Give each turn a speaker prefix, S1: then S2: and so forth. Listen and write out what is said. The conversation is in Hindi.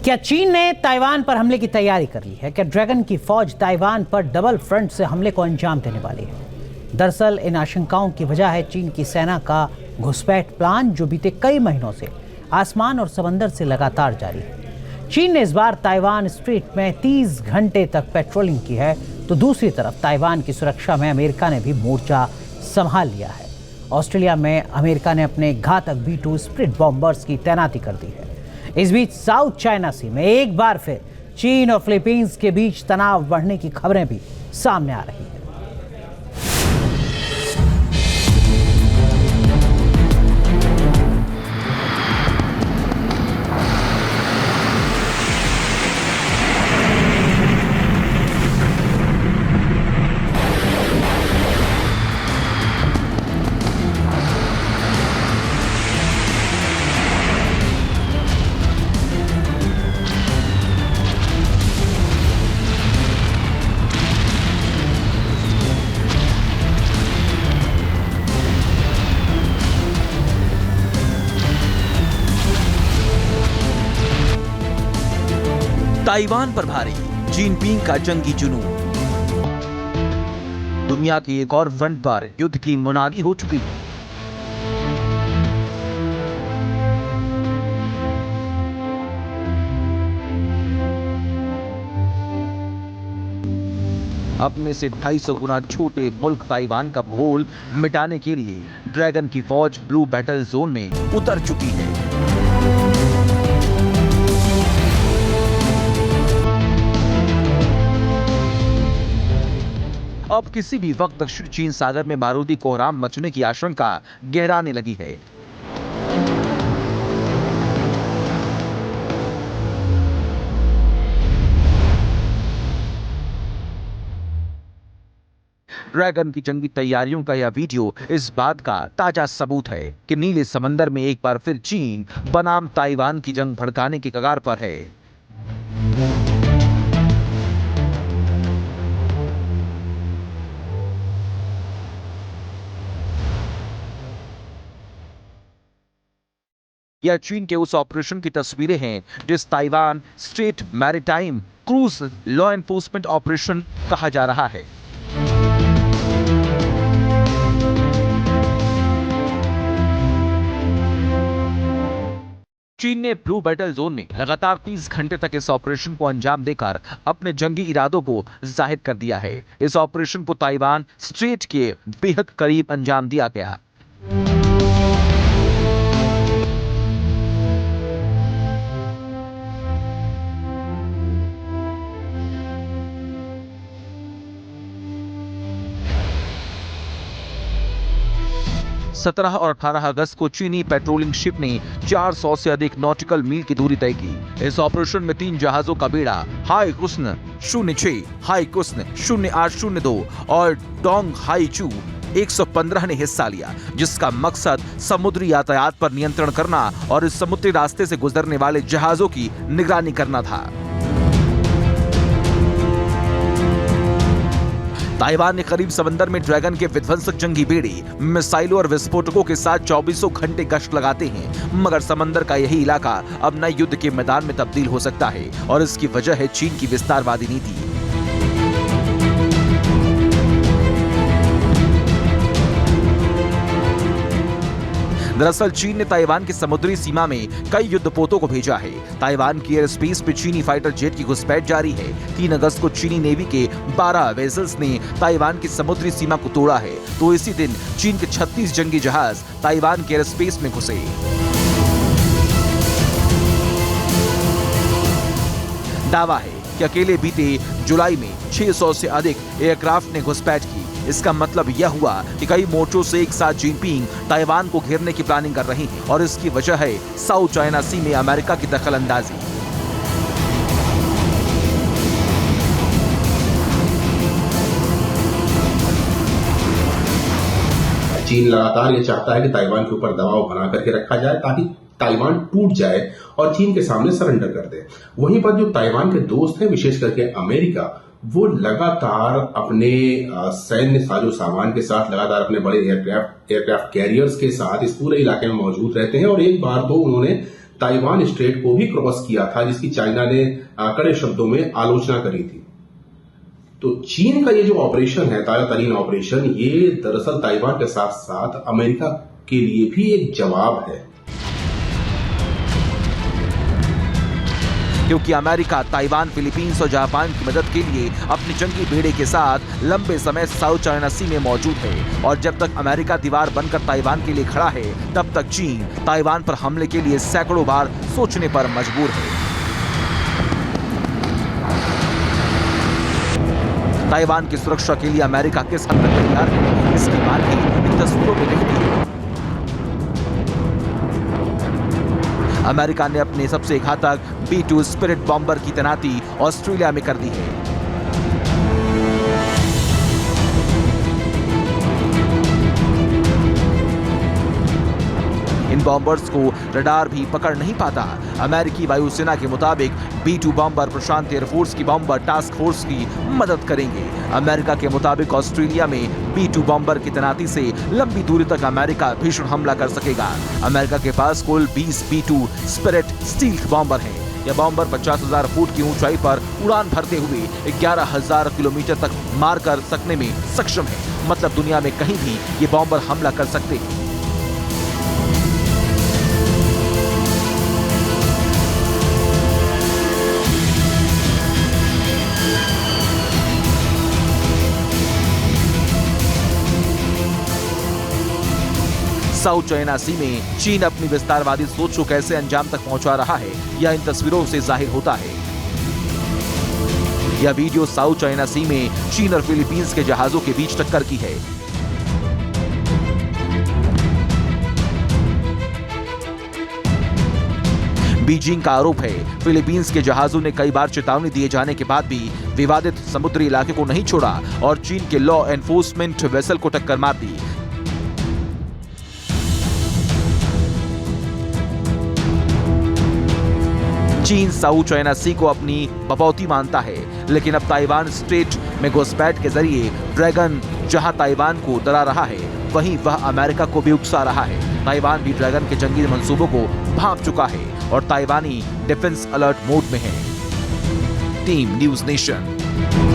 S1: क्या चीन ने ताइवान पर हमले की तैयारी कर ली है? क्या ड्रैगन की फौज ताइवान पर डबल फ्रंट से हमले को अंजाम देने वाली है? दरअसल इन आशंकाओं की वजह है चीन की सेना का घुसपैठ प्लान, जो बीते कई महीनों से आसमान और समंदर से लगातार जारी है। चीन ने इस बार ताइवान स्ट्रेट में 30 घंटे तक पेट्रोलिंग की है, तो दूसरी तरफ ताइवान की सुरक्षा में अमेरिका ने भी मोर्चा संभाल लिया है। ऑस्ट्रेलिया में अमेरिका ने अपने घातक B-2 स्प्लिट बॉम्बर्स की तैनाती कर दी है। इस बीच साउथ चाइना सी में एक बार फिर चीन और फिलीपींस के बीच तनाव बढ़ने की खबरें भी सामने आ रही हैं।
S2: ताइवान पर भारी जिनपिंग का जंगी जुनून। दुनिया के एक और फ्रंट पर युद्ध की मुनादी हो चुकी है। अपने से 250 गुना छोटे मुल्क ताइवान का भूल मिटाने के लिए ड्रैगन की फौज ब्लू बैटल जोन में उतर चुकी है। अब किसी भी वक्त दक्षिण चीन सागर में बारूदी कोहराम मचने की आशंका गहराने लगी है। ड्रैगन की जंगी तैयारियों का यह वीडियो इस बात का ताजा सबूत है कि नीले समंदर में एक बार फिर चीन बनाम ताइवान की जंग भड़काने की कगार पर है। यह चीन के उस ऑपरेशन की तस्वीरें हैं जिस Taiwan straight maritime cruise law enforcement operation कहा जा रहा है। चीन ने ब्लू बैटल जोन में लगातार 30 घंटे तक इस ऑपरेशन को अंजाम देकर अपने जंगी इरादों को जाहिर कर दिया है। इस ऑपरेशन को ताइवान स्ट्रेट के बेहद करीब अंजाम दिया गया। सत्रह और 18 अगस्त को चीनी पेट्रोलिंग शिप ने 400 से अधिक नॉटिकल मील की दूरी तय की। इस ऑपरेशन में 3 जहाजों का बेड़ा हाई कुस्न 06, हाई कुस्न 0802 और डोंग हाई चू 115 ने हिस्सा लिया, जिसका मकसद समुद्री यातायात पर नियंत्रण करना और इस समुद्री रास्ते से गुजरने वाले जहाजों की निगरानी करना था। ताइवान ने करीब समंदर में ड्रैगन के विध्वंसक जंगी बेड़े, मिसाइलों और विस्फोटकों के साथ 24 घंटे गश्त लगाते हैं, मगर समंदर का यही इलाका अब नए युद्ध के मैदान में तब्दील हो सकता है और इसकी वजह है चीन की विस्तारवादी नीति। दरअसल चीन ने ताइवान की समुद्री सीमा में कई युद्धपोतों को भेजा है। ताइवान की एयर स्पेस पे चीनी फाइटर जेट की घुसपैठ जारी है। 3 अगस्त को चीनी नेवी के 12 वेसल्स ने ताइवान की समुद्री सीमा को तोड़ा है, तो इसी दिन चीन के 36 जंगी जहाज ताइवान के एयर स्पेस में घुसे। दावा है कि अकेले बीते जुलाई में 600 से अधिक एयरक्राफ्ट ने घुसपैठ की। इसका मतलब यह हुआ कि कई मोर्चों से एक साथ जिनपिंग ताइवान को घेरने की प्लानिंग कर रही हैं और इसकी वजह है साउथ चाइना सी में अमेरिका की दखलंदाजी।
S3: चीन लगातार ये चाहता है कि ताइवान के ऊपर दबाव बना करके रखा जाए ताकि ताइवान टूट जाए और चीन के सामने सरेंडर कर दे। वहीं पर जो ताइवान के दोस्त हैं, विशेष करके अमेरिका, वो लगातार अपने सैन्य साजो सामान के साथ, लगातार अपने बड़े एयरक्राफ्ट कैरियर्स के साथ इस पूरे इलाके में मौजूद रहते हैं और एक बार तो उन्होंने ताइवान स्ट्रेट को भी क्रॉस किया था, जिसकी चाइना ने कड़े शब्दों में आलोचना करी थी। तो चीन का ये जो ऑपरेशन है, ताजा तरीन ऑपरेशन, ये दरअसल ताइवान के साथ साथ अमेरिका के लिए भी एक जवाब है,
S2: क्योंकि अमेरिका ताइवान, फिलीपींस और जापान की मदद के लिए अपने जंगी बेड़े के साथ लंबे समय साउथ चाइना सी में मौजूद है। और जब तक अमेरिका दीवार बनकर ताइवान के लिए खड़ा है, तब तक चीन ताइवान पर हमले के लिए सैकड़ों बार सोचने पर मजबूर है। ताइवान की सुरक्षा के लिए अमेरिका किस हद तक तैयार है, इसकी बात ही इन तस्वीरों में दिखती है। अमेरिका ने अपने सबसे घातक B-2 स्पिरिट बॉम्बर की तैनाती ऑस्ट्रेलिया में कर दी है। इन बॉम्बर्स को रडार भी पकड़ नहीं पाता। अमेरिकी वायुसेना के मुताबिक B-2 बॉम्बर प्रशांत एयरफोर्स की बॉम्बर टास्क फोर्स की मदद करेंगे। अमेरिका के मुताबिक ऑस्ट्रेलिया में B-2 बॉम्बर की तैनाती से लंबी दूरी तक अमेरिका भीषण हमला कर सकेगा। अमेरिका के पास कुल 20 B-2 स्पिरिट स्टील्थ बॉम्बर हैं। यह बॉम्बर 50,000 फुट की ऊंचाई पर उड़ान भरते हुए 11,000 किलोमीटर तक मार कर सकने में सक्षम है। मतलब दुनिया में कहीं भी ये बॉम्बर हमला कर सकते हैं। साउथ चाइना सी में चीन अपनी विस्तारवादी सोच को कैसे अंजाम तक पहुंचा रहा है, यह इन तस्वीरों से जाहिर होता है। यह वीडियो साउथ चाइना सी में चीन और फिलीपींस के जहाजों के बीच टक्कर की है। बीजिंग का आरोप है, फिलीपींस के जहाजों ने कई बार चेतावनी दिए जाने के बाद भी विवादित समुद्री इलाके को नहीं छोड़ा और चीन के लॉ एनफोर्समेंट वेसल को टक्कर मार दी। चीन साउथ चाइना सी को अपनी बपौती मानता है, लेकिन अब ताइवान स्ट्रेट में घुसपैठ के जरिए ड्रैगन जहां ताइवान को डरा रहा है, वहीं वह अमेरिका को भी उकसा रहा है। ताइवान भी ड्रैगन के जंगी मंसूबों को भांप चुका है और ताइवानी डिफेंस अलर्ट मोड में है। Team news nation.